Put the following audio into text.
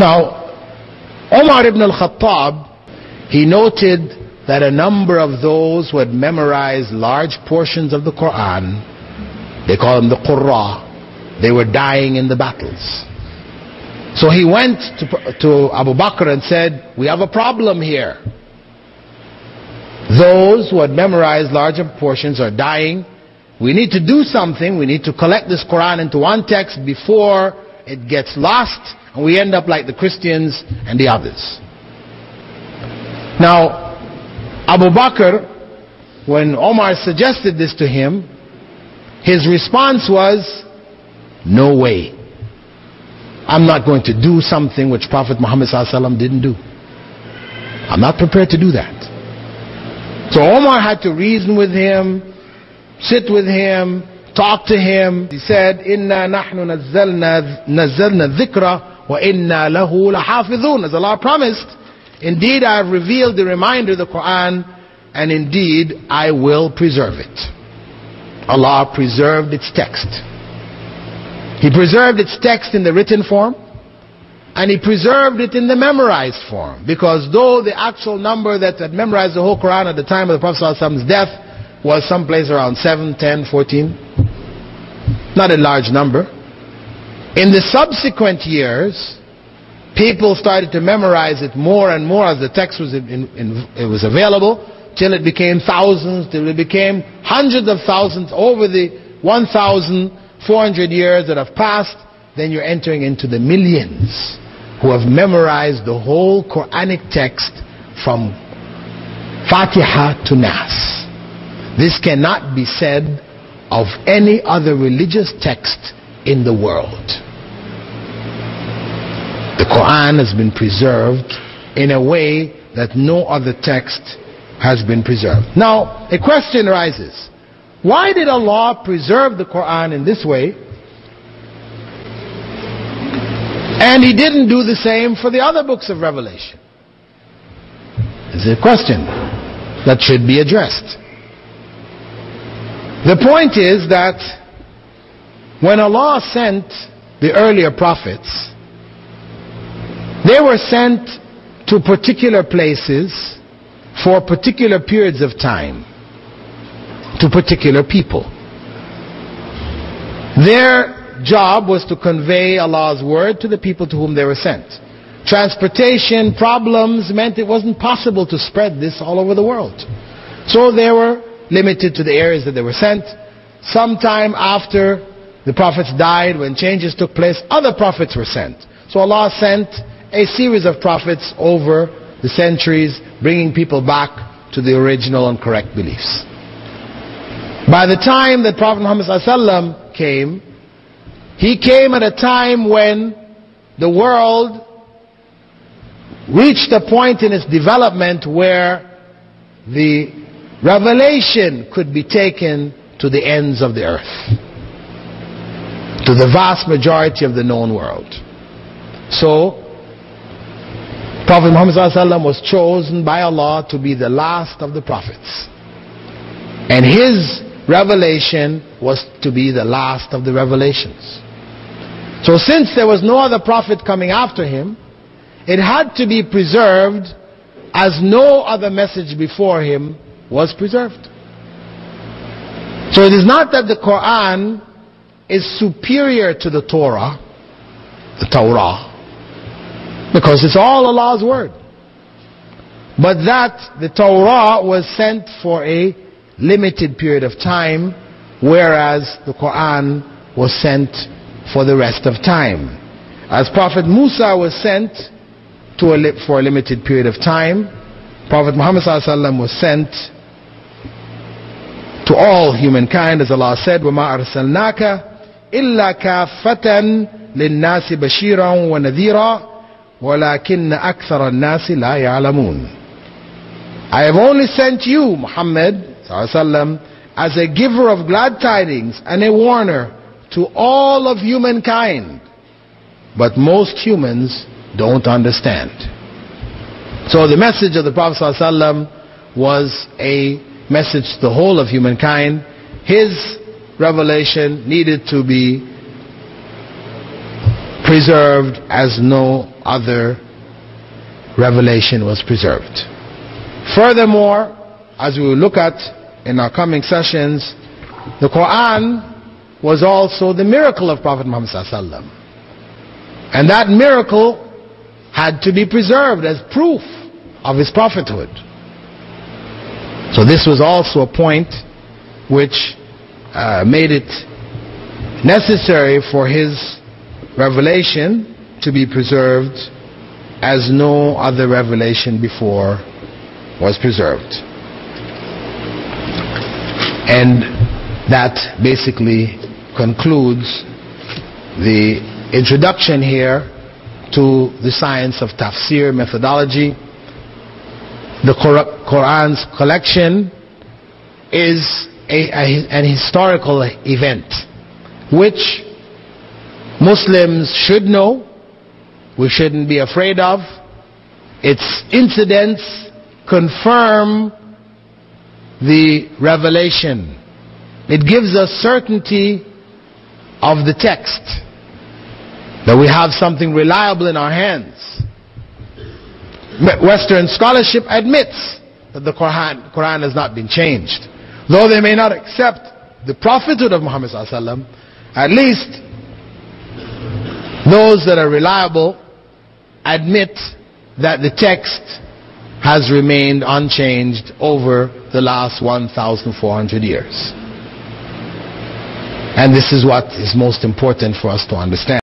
Now, Umar ibn al-Khattab, he noted that a number of those who had memorized large portions of the Quran, they call them the Qurra, they were dying in the battles. So he went to Abu Bakr and said, we have a problem here. Those who had memorized larger portions are dying. We need to do something. We need to collect this Quran into one text before it gets lost and we end up like the Christians and the others. Now, Abu Bakr, when Omar suggested this to him, his response was, no way. I'm not going to do something which Prophet Muhammad ﷺ didn't do. I'm not prepared to do that. So Omar had to reason with him, sit with him, talk to him. He said, Inna nahnu nazzalna dhikra wa inna lahu lahafidhun. As Allah promised, indeed I have revealed the reminder, the Quran, and indeed I will preserve it. Allah preserved its text. He preserved its text in the written form, and He preserved it in the memorized form. Because though the actual number that had memorized the whole Quran at the time of the Prophet ﷺ's death was someplace around 7, 10, 14, not a large number, in the subsequent years, people started to memorize it more and more as the text was it was available, till it became thousands, till it became hundreds of thousands. Over the 1,400 years that have passed, then you're entering into the millions who have memorized the whole Quranic text from Fatiha to Nas. This cannot be said of any other religious text in the world. The Quran has been preserved in a way that no other text has been preserved. Now, a question arises. Why did Allah preserve the Quran in this way, and He didn't do the same for the other books of Revelation? It's a question that should be addressed. The point is that when Allah sent the earlier prophets, they were sent to particular places for particular periods of time, to particular people. Their job was to convey Allah's word to the people to whom they were sent. Transportation problems meant it wasn't possible to spread this all over the world. So they were limited to the areas that they were sent. Sometime after the prophets died, when changes took place, other prophets were sent. So Allah sent a series of prophets over the centuries, bringing people back to the original and correct beliefs. By the time that Prophet Muhammad ﷺ came, he came at a time when the world reached a point in its development where the revelation could be taken to the ends of the earth, to the vast majority of the known world. So Prophet Muhammad ﷺ was chosen by Allah to be the last of the prophets, and his revelation was to be the last of the revelations. So since there was no other prophet coming after him, it had to be preserved as no other message before him was preserved. So it is not that the Quran is superior to the Torah, because it's all Allah's word, but that the Torah was sent for a limited period of time, whereas the Quran was sent for the rest of time. As Prophet Musa was sent for a limited period of time, Prophet Muhammad ﷺ was sent to all humankind, as Allah said, وَمَا أَرْسَلْنَاكَ إِلَّا كَافَّةً لِلنَّاسِ بَشِيرًا وَنَذِيرًا وَلَكِنَّ أَكْثَرَ النَّاسِ لَا يَعْلَمُونَ. I have only sent you, Muhammad ﷺ, as a giver of glad tidings and a warner to all of humankind, but most humans don't understand. So the message of the Prophet ﷺ was a message to the whole of humankind. His revelation needed to be preserved as no other revelation was preserved. Furthermore, as we will look at in our coming sessions, the Quran was also the miracle of Prophet Muhammad ﷺ. And that miracle had to be preserved as proof of his prophethood. So this was also a point which made it necessary for his revelation to be preserved as no other revelation before was preserved. And that basically concludes the introduction here to the science of tafsir methodology. The Quran's collection is an historical event which Muslims should know, we shouldn't be afraid of. Its incidents confirm the revelation. It gives us certainty of the text, that we have something reliable in our hands. Western scholarship admits that the Quran has not been changed. Though they may not accept the prophethood of Muhammad ﷺ, at least those that are reliable admit that the text has remained unchanged over the last 1,400 years. And this is what is most important for us to understand.